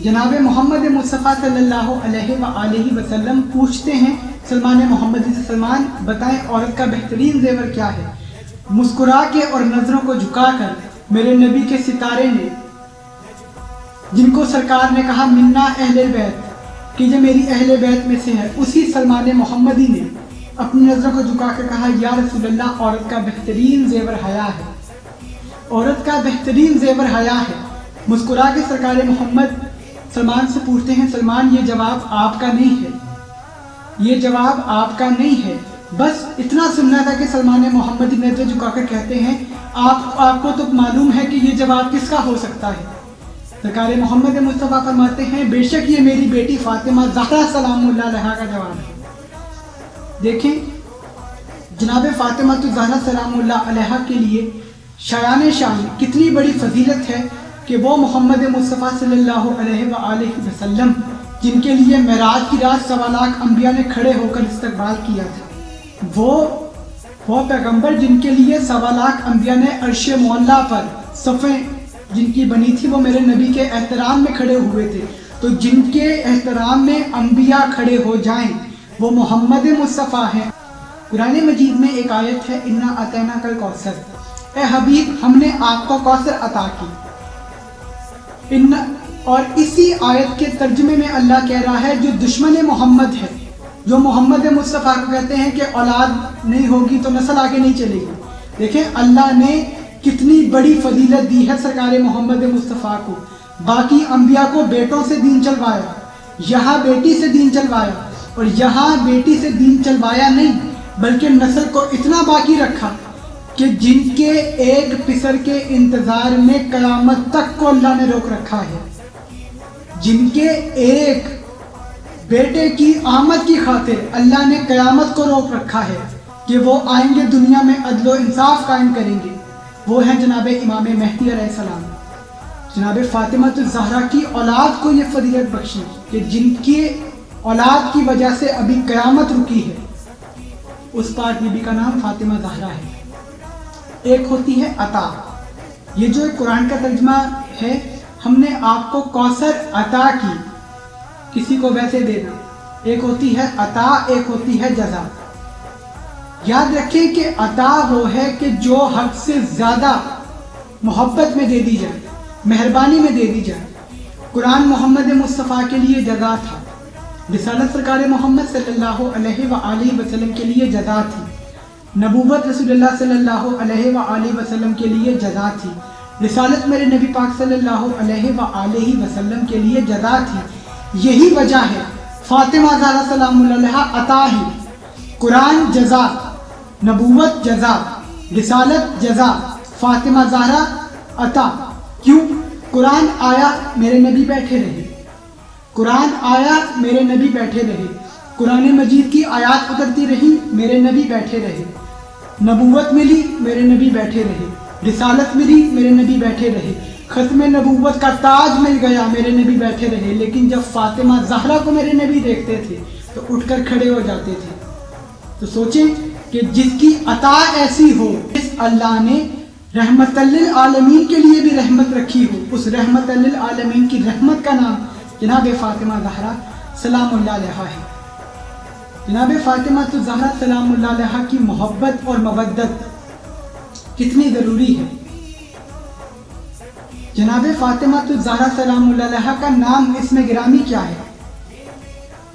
جناب محمد مصطفیٰ صلی اللہ علیہ وسلم پوچھتے ہیں سلمان محمدی سے، سلمان بتائیں عورت کا بہترین زیور کیا ہے؟ مسکرا کے اور نظروں کو جھکا کر میرے نبی کے ستارے نے، جن کو سرکار نے کہا منا اہل بیت، کہ یہ میری اہل بیت میں سے ہے، اسی سلمان محمدی نے اپنی نظروں کو جھکا کے کہا یا رسول اللہ عورت کا بہترین زیور حیا ہے، عورت کا بہترین زیور حیا ہے۔ مسکرا کے سرکار محمد سلمان سے پوچھتے ہیں سلمان یہ جواب آپ کا نہیں ہے، یہ جواب آپ کا نہیں ہے۔ بس اتنا سننا تھا کہ سلمان محمدی نظر جھکا کر کہتے ہیں آپ کو تو معلوم ہے کہ یہ جواب کس کا ہو سکتا ہے؟ سرکار محمد مصطفیٰ فرماتے ہیں بے شک یہ میری بیٹی فاطمہ زہرا سلام اللہ علیہا کا جواب ہے۔ دیکھیں جناب فاطمہ تو زہرا سلام اللہ علیہا کے لیے شایان شان کتنی بڑی فضیلت ہے کہ وہ محمد مصطفیٰ صلی اللہ علیہ وسلم جن کے لیے معراج کی رات 1.25 لاکھ انبیاء نے کھڑے ہو کر استقبال کیا تھا، وہ پیغمبر جن کے لیے 1.25 لاکھ انبیاء نے عرش معلیٰ پر صفیں جن کی بنی تھی وہ میرے نبی کے احترام میں کھڑے ہوئے تھے، تو جن کے احترام میں انبیاء کھڑے ہو جائیں وہ محمد مصطفیٰ ہیں۔ قرآن مجید میں ایک آیت ہے انا اعطیناک الکوثر، اے حبیب ہم نے آپ کو کوثر عطا کی، اور اسی آیت کے ترجمے میں اللہ کہہ رہا ہے جو دشمن محمد ہے، جو محمد مصطفیٰ کو کہتے ہیں کہ اولاد نہیں ہوگی تو نسل آگے نہیں چلے گی، دیکھیں اللہ نے کتنی بڑی فضیلت دی ہے سرکار محمد مصطفیٰ کو۔ باقی انبیاء کو بیٹوں سے دین چلوایا، یہاں بیٹی سے دین چلوایا، اور یہاں بیٹی سے دین چلوایا نہیں بلکہ نسل کو اتنا باقی رکھا کہ جن کے ایک پسر کے انتظار میں قیامت تک کو اللہ نے روک رکھا ہے، جن کے ایک بیٹے کی آمد کی خاطر اللہ نے قیامت کو روک رکھا ہے کہ وہ آئیں گے دنیا میں عدل و انصاف قائم کریں گے، وہ ہیں جناب امام مہدی علیہ السلام۔ جناب فاطمہ الزہرا کی اولاد کو یہ فضیلت بخشی کہ جن کی اولاد کی وجہ سے ابھی قیامت رکی ہے، اس پاک بی بی کا نام فاطمہ زہرا ہے۔ ایک ہوتی ہے عطا، یہ جو قرآن کا ترجمہ ہے ہم نے آپ کو کوثر عطا کی، کسی کو ویسے دینا، ایک ہوتی ہے عطا ایک ہوتی ہے جزا۔ یاد رکھیں کہ عطا وہ ہے کہ جو حد سے زیادہ محبت میں دے دی جائے، مہربانی میں دے دی جائے۔ قرآن محمد مصطفیٰ کے لیے جزا تھا، رسالت سرکار محمد صلی اللہ علیہ وسلم کے لیے جزا تھی، نبوت رسول اللہ صلی اللہ علیہ وسلم کے لیے جزا تھی، رسالت میرے نبی پاک صلی اللہ علیہ وسلم کے لیے جزا تھی۔ یہی وجہ ہے فاطمہ زہرا سلام اللہ علیہا عطا ہی، قرآن جزا، نبوت جزا، رسالت جزا، فاطمہ زہرا عطا۔ کیوں؟ قرآن آیا میرے نبی بیٹھے رہے، قرآن آیا میرے نبی بیٹھے رہے، قرآن مجید کی آیات اترتی رہی میرے نبی بیٹھے رہے، نبوت ملی میرے نبی بیٹھے رہے، رسالت ملی میرے نبی بیٹھے رہے، ختم نبوت کا تاج مل گیا میرے نبی بیٹھے رہے۔ لیکن جب فاطمہ زہرا کو میرے نبی دیکھتے تھے تو اٹھ کر کھڑے ہو جاتے تھے۔ تو سوچیں کہ جس کی عطا ایسی ہو، جس اللہ نے رحمت للعالمین کے لیے بھی رحمت رکھی ہو، اس رحمت للعالمین کی رحمت کا نام جناب فاطمہ زہرا سلام اللہ علیہا ہے۔ جناب فاطمہ الزہرا سلام اللہ علیہا کی محبت اور مودت کتنی ضروری ہے۔ جناب فاطمہ الزہرا سلام اللہ علیہا کا نام اس میں گرامی کیا ہے؟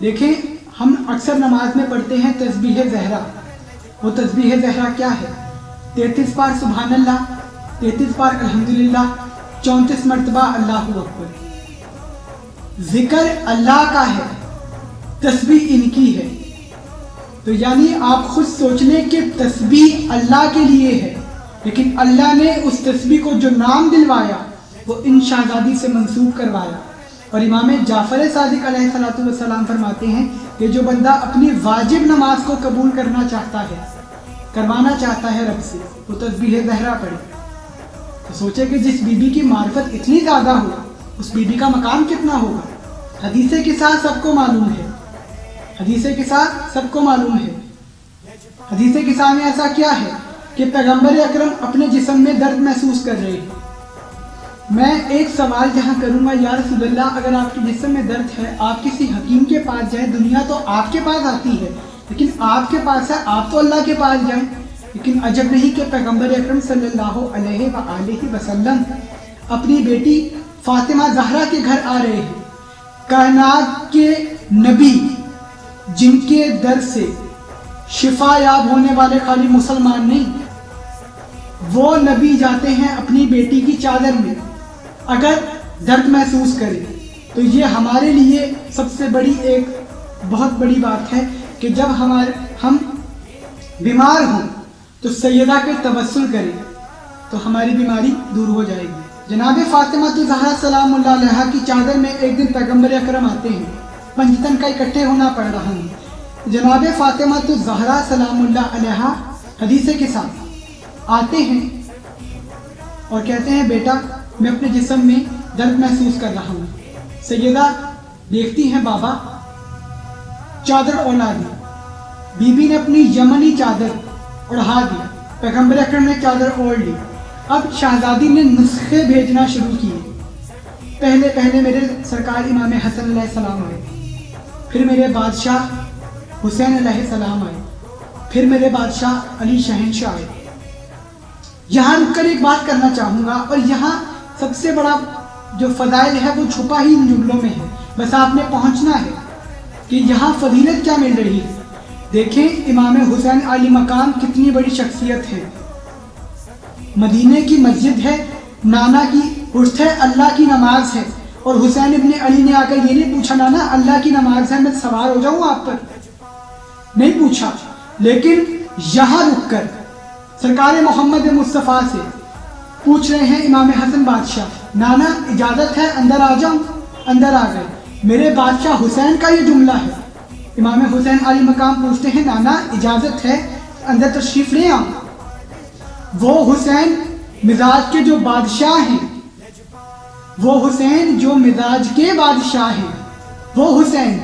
دیکھیں ہم اکثر نماز میں پڑھتے ہیں تسبیح زہرا، وہ تسبیح زہرا کیا ہے؟ 33 بار سبحان اللہ، 33 بار الحمدللہ، 34 مرتبہ اللہ اکبر۔ ذکر اللہ کا ہے، تسبیح ان کی ہے، تو یعنی آپ خود سوچ لیں کہ تسبیح اللہ کے لیے ہے، لیکن اللہ نے اس تسبیح کو جو نام دلوایا وہ ان شہزادی سے منسوب کروایا۔ اور امام جعفر صادق علیہ السلام فرماتے ہیں کہ جو بندہ اپنی واجب نماز کو قبول کرنا چاہتا ہے، کروانا چاہتا ہے رب سے، وہ تسبیح زہرا پڑھے۔ تو سوچے کہ جس بی بی کی معرفت اتنی زیادہ ہو، اس بی بی کا مقام کتنا ہوگا۔ حدیث کے ساتھ سب کو معلوم ہے، حدیث کے ساتھ سب کو معلوم ہے، حدیث کے ساتھ میں ایسا کیا ہے کہ پیغمبر اکرم اپنے جسم میں درد محسوس کر رہے ہیں، میں ایک سوال جہاں کروں گا یا رسول اللہ، اگر آپ کے جسم میں درد ہے، آپ کسی حکیم کے پاس جائیں، دنیا تو آپ کے پاس آتی ہے لیکن آپ کے پاس ہے، آپ تو اللہ کے پاس جائیں. لیکن عجب نہیں کہ پیغمبر اکرم صلی اللہ علیہ وآلہ وسلم اپنی بیٹی فاطمہ زہرا کے گھر آ رہے ہیں. کائنات کے نبی جن کے در سے شفا یاب ہونے والے خالی مسلمان نہیں، وہ نبی جاتے ہیں اپنی بیٹی کی چادر میں اگر درد محسوس کرے تو یہ ہمارے لیے سب سے بڑی ایک بہت بڑی بات ہے کہ جب ہم بیمار ہوں تو سیدہ کے توسل کریں تو ہماری بیماری دور ہو جائے گی. جناب فاطمہ زہرا سلام اللہ علیہا کی چادر میں ایک دن پیغمبر اکرم آتے ہیں. پنجتن کا اکٹھے ہونا پڑ رہا ہے. جناب فاطمہ زہرا سلام اللہ علیہا حدیث کے ساتھ آتے ہیں اور کہتے ہیں بیٹا میں اپنے جسم میں درد محسوس کر رہا ہوں. سیدہ دیکھتی ہیں بابا چادر اولا دی. بی بی نے اپنی یمنی چادر اڑھا دی. پیغمبر اکرم نے چادر اوڑھ لی. اب شہزادی نے نسخے بھیجنا شروع کیے. پہلے میرے سرکار امام حسن علیہ السلام آئے، پھر میرے بادشاہ حسین علیہ السلام آئے، پھر میرے بادشاہ علی شہنشاہ آئے. یہاں رک کر ایک بات کرنا چاہوں گا، اور یہاں سب سے بڑا جو فضائل ہے وہ چھپا ہی ان جملوں میں ہے، بس آپ نے پہنچنا ہے کہ یہاں فضیلت کیا مل رہی ہے. دیکھیں امام حسین علی مقام کتنی بڑی شخصیت ہے. مدینے کی مسجد ہے، نانا کی اٹھت ہے، اللہ کی نماز ہے، اور حسین ابن علی نے آ کر یہ نہیں پوچھا نانا اللہ کی نماز ہے میں سوار ہو جاؤں آپ پر، نہیں پوچھا. لیکن یہاں رک کر سرکار محمد مصطفیٰ سے پوچھ رہے ہیں امام حسن بادشاہ نانا اجازت ہے اندر آ جاؤں. اندر آ گئے. میرے بادشاہ حسین کا یہ جملہ ہے. امام حسین علی مقام پوچھتے ہیں نانا اجازت ہے اندر تشریف لے آؤں. وہ حسین مزاج کے جو بادشاہ ہیں، وہ حسین جو مزاج کے بادشاہ ہیں، وہ حسین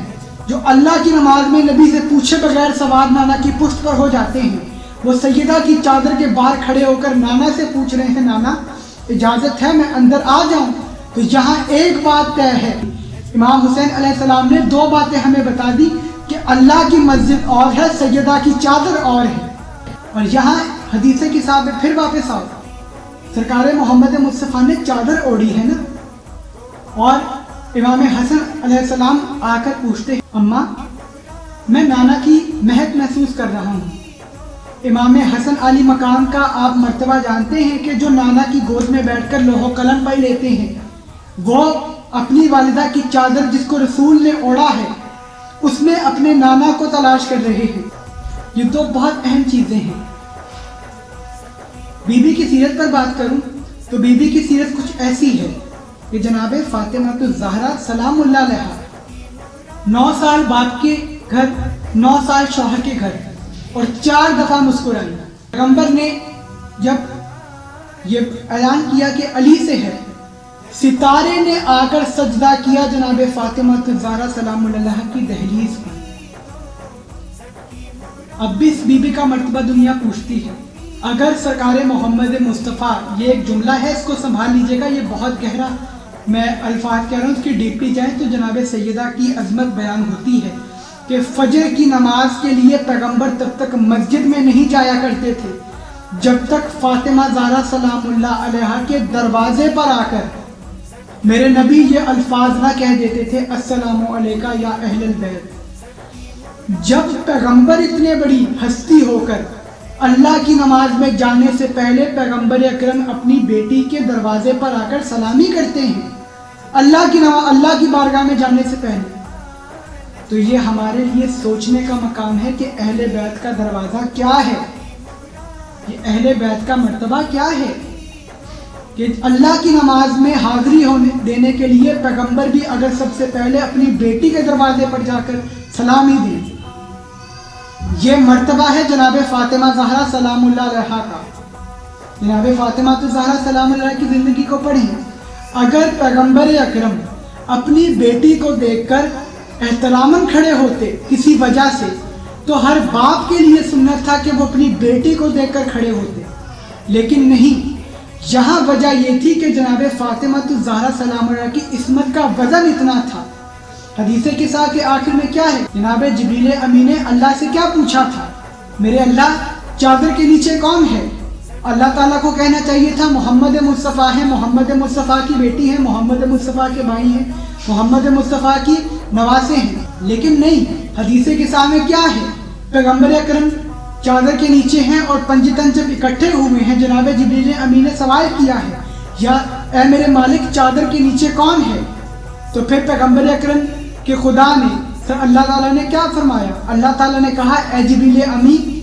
جو اللہ کی نماز میں نبی سے پوچھے بغیر سوار نانا کی پشت پر ہو جاتے ہیں، وہ سیدہ کی چادر کے باہر کھڑے ہو کر نانا سے پوچھ رہے ہیں نانا اجازت ہے میں اندر آ جاؤں. تو یہاں ایک بات طے ہے، امام حسین علیہ السلام نے دو باتیں ہمیں بتا دی کہ اللہ کی مسجد اور ہے، سیدہ کی چادر اور ہے. اور یہاں حدیث کی صاحب میں پھر واپس آؤ، سرکار محمد مصطفیٰ نے چادر اوڑھی ہے نا، اور امام حسن علیہ السلام آ کر پوچھتے ہیں اماں میں نانا کی مہک محسوس کر رہا ہوں. امام حسن علی مقام کا آپ مرتبہ جانتے ہیں کہ جو نانا کی گود میں بیٹھ کر لوح و قلم پہ لیتے ہیں، وہ اپنی والدہ کی چادر جس کو رسول نے اوڑھا ہے اس میں اپنے نانا کو تلاش کر رہے ہیں. یہ دو بہت اہم چیزیں ہیں. بی بی کی سیرت پر بات کروں تو بی بی کی سیرت کچھ ایسی ہے کہ جناب فاطمہ زہرا سلام اللہ علیہا 9 سال باپ کے گھر، 9 سال شوہر کے گھر، اور 4 دفعہ مسکرائی. پیغمبر نے جب یہ اعلان کیا کہ علی سے ہے، ستارے نے آ کر سجدہ کیا جناب فاطمہ زہرا سلام اللہ علیہا کی دہلیز پر. اب بھی اس بی بی کا مرتبہ دنیا پوچھتی ہے. اگر سرکار محمد مصطفیٰ، یہ ایک جملہ ہے اس کو سنبھال لیجئے گا، یہ بہت گہرا میں الفاظ کہہ رہا ہوں، اس کی ڈیپلی جائیں تو جناب سیدہ کی عظمت بیان ہوتی ہے کہ فجر کی نماز کے لیے پیغمبر تب تک مسجد میں نہیں جایا کرتے تھے جب تک فاطمہ زہرا سلام اللہ علیہا کے دروازے پر آ کر میرے نبی یہ الفاظ نہ کہہ دیتے تھے السلام علیکہ یا اہل البیت. جب پیغمبر اتنے بڑی ہستی ہو کر اللہ کی نماز میں جانے سے پہلے پیغمبر اکرم اپنی بیٹی کے دروازے پر آ کر سلامی کرتے ہیں اللہ کی بارگاہ میں جانے سے پہلے، تو یہ ہمارے لیے سوچنے کا مقام ہے کہ اہل بیت کا دروازہ کیا ہے، یہ اہل بیت کا مرتبہ کیا ہے کہ اللہ کی نماز میں حاضری دینے کے لیے پیغمبر بھی اگر سب سے پہلے اپنی بیٹی کے دروازے پر جا کر سلامی دیں. یہ مرتبہ ہے جناب فاطمہ زہرا سلام اللہ علیہا کا. جناب فاطمہ زہرا سلام اللہ علیہا کی زندگی کو پڑھیں. اگر پیغمبر اکرم اپنی بیٹی کو دیکھ کر احتراماً کھڑے ہوتے کسی وجہ سے تو ہر باپ کے لیے سنت تھا کہ وہ اپنی بیٹی کو دیکھ کر کھڑے ہوتے، لیکن نہیں. یہاں وجہ یہ تھی کہ جناب فاطمہ الزہرا سلام اللہ کی عصمت کا وزن اتنا تھا۔ حدیث قصہ کے آخر میں کیا ہے؟ جناب جبریل امین نے اللہ سے کیا پوچھا تھا؟ میرے اللہ چادر کے نیچے کون ہے؟ اللہ تعالیٰ کو کہنا چاہیے تھا محمد مصطفیٰ ہیں، محمد مصطفیٰ کی بیٹی ہیں، محمد مصطفیٰ کے بھائی ہیں، محمد مصطفیٰ کی نواسے ہیں، لیکن نہیں۔ حدیث قصہ میں کیا ہے؟ پیغمبر اکرم چادر کے نیچے ہیں اور پنجتن جب اکٹھے ہوئے ہیں، جناب جبریل امین نے سوال کیا ہے یا اے میرے مالک چادر کے نیچے کون ہے؟ تو پھر پیغمبر اکرم کہ خدا نے اللہ تعالیٰ نے کیا فرمایا؟ اللہ تعالیٰ نے کہا اے جبریل امین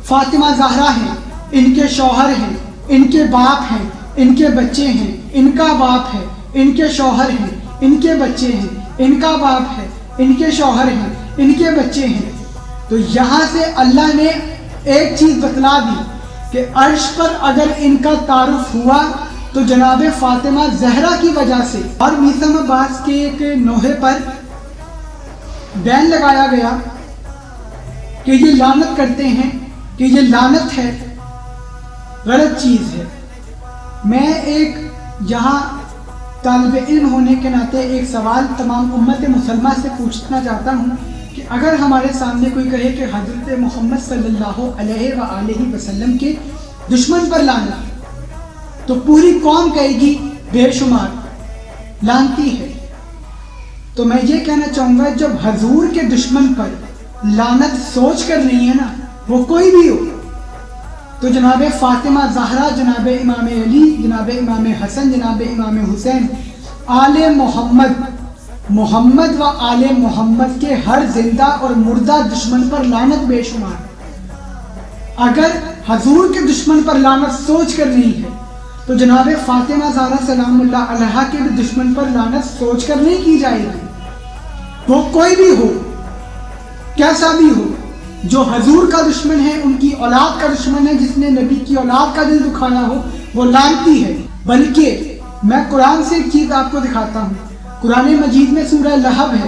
فاطمہ زہرا ہیں، ان کے شوہر ہیں، ان کے باپ ہیں، ان کے بچے ہیں، ان کا باپ ہے، ان کے شوہر ہیں، ان کے بچے ہیں، ان کا باپ ہے، ان کے شوہر ہیں، ان کے بچے ہیں۔ تو یہاں سے اللہ نے ایک چیز بتلا دی کہ عرش پر اگر ان کا تعارف ہوا تو جناب فاطمہ زہرا کی وجہ سے۔ اور میثم عباس کے ایک نوحے پر بین لگایا گیا کہ یہ لعنت کرتے ہیں، کہ یہ لعنت ہے، غلط چیز ہے۔ میں ایک یہاں طالب علم ہونے کے ناطے ایک سوال تمام امت مسلمہ سے پوچھنا چاہتا ہوں کہ اگر ہمارے سامنے کوئی کہے کہ حضرت محمد صلی اللہ علیہ وآلہ وسلم کے دشمن پر لعنت، تو پوری قوم کہے گی بے شمار لعنتی ہے۔ تو میں یہ کہنا چاہوں گا جب حضور کے دشمن پر لعنت سوچ کر نہیں ہے نا، وہ کوئی بھی ہو، تو جناب فاطمہ زہرا، جناب امام علی، جناب امام حسن، جناب امام حسین، آل محمد و آل محمد کے ہر زندہ اور مردہ دشمن پر لعنت بے شمار۔ اگر حضور کے دشمن پر لعنت سوچ کر نہیں ہے تو جناب فاطمہ زہرا سلام اللہ علیہا کے دشمن پر لعنت سوچ کر نہیں کی جائے گی، وہ کوئی بھی ہو، کیسا بھی ہو۔ جو حضور کا دشمن ہے، ان کی اولاد کا دشمن ہے، جس نے نبی کی اولاد کا دل دکھایا ہو، وہ لعنتی ہے۔ بلکہ میں قرآن سے ایک چیز آپ کو دکھاتا ہوں۔ قرآن مجید میں سورہ لہب ہے،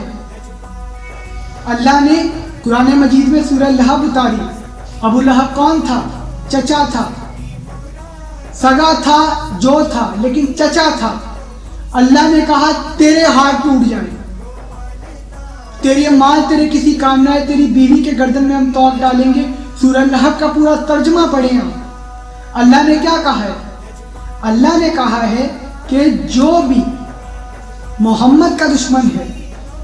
اللہ نے قرآن مجید میں سورہ لہب اتاری۔ ابو لہب کون تھا؟ چچا تھا، سگا تھا، جو تھا، لیکن چچا تھا۔ اللہ نے کہا تیرے ہاتھ ٹوٹ جائیں، تیری مال تیرے کسی کام نہ ہے، تیری بیوی کے گردن میں ہم توق ڈالیں گے۔ سورہ لہب کا پورا ترجمہ پڑھیں آپ۔ اللہ نے کیا کہا ہے؟ اللہ نے کہا ہے کہ جو بھی محمد کا دشمن ہے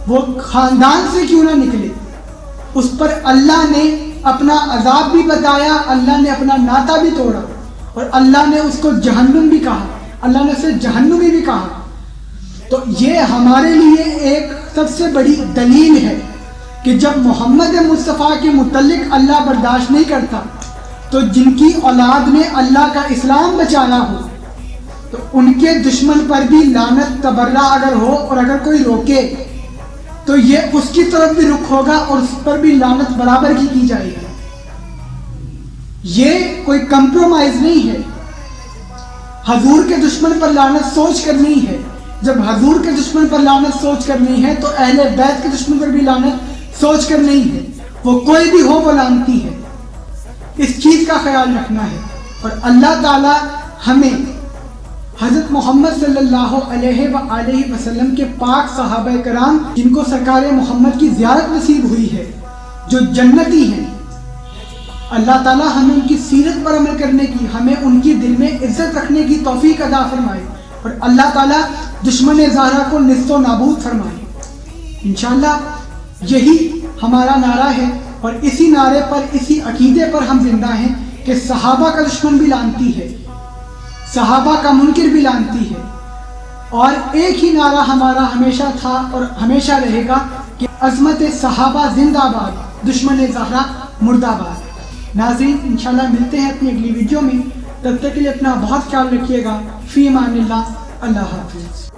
وہ خاندان سے کیوں نہ نکلے، اس پر اللہ نے اپنا عذاب بھی بتایا، اللہ نے اپنا ناطہ بھی توڑا، اور اللہ نے اس کو جہنم بھی کہا، اللہ نے اسے جہنمی بھی کہا۔ تو یہ ہمارے لیے ایک سب سے بڑی دلیل ہے کہ جب محمد مصطفیٰ کے متعلق اللہ برداشت نہیں کرتا تو جن کی اولاد نے اللہ کا اسلام بچانا ہو تو ان کے دشمن پر بھی لعنت تبرہ اگر ہو، اور اگر کوئی روکے تو یہ اس کی طرف بھی رخ ہوگا اور اس پر بھی لعنت برابر کی جائے گی۔ یہ کوئی کمپرومائز نہیں ہے۔ حضور کے دشمن پر لعنت سوچ کر نہیں ہے۔ جب حضور کے دشمن پر لعنت سوچ کر نہیں ہے تو اہل بیت کے دشمن پر بھی لعنت سوچ کر نہیں ہے۔ وہ کوئی بھی ہو وہ لعنتی ہے۔ اس چیز کا خیال رکھنا ہے۔ اور اللہ تعالی ہمیں حضرت محمد صلی اللہ علیہ وآلہ وسلم کے پاک صحابہ کرام جن کو سرکار محمد کی زیارت نصیب ہوئی ہے، جو جنتی ہیں، اللہ تعالی ہمیں ان کی سیرت پر عمل کرنے کی، ہمیں ان کی دل میں عزت رکھنے کی توفیق عطا فرمائے، اور اللہ تعالی دشمن زہرا کو نیست و نابود فرمائے۔ انشاءاللہ یہی ہمارا نعرہ ہے، اور اسی نعرے پر، اسی عقیدے پر ہم زندہ ہیں کہ صحابہ کا دشمن بھی لعنتی ہے، صحابہ کا منکر بھی لعنتی ہے۔ اور ایک ہی نعرہ ہمارا ہمیشہ تھا اور ہمیشہ رہے گا کہ عظمت صحابہ زندہ باد، دشمن زہرا مردہ باد۔ ناظرین انشاءاللہ ملتے ہیں اپنی اگلی ویڈیو میں، تب تک کے لیے اپنا بہت خیال رکھیے گا۔ فی امان اللہ، اللہ حافظ۔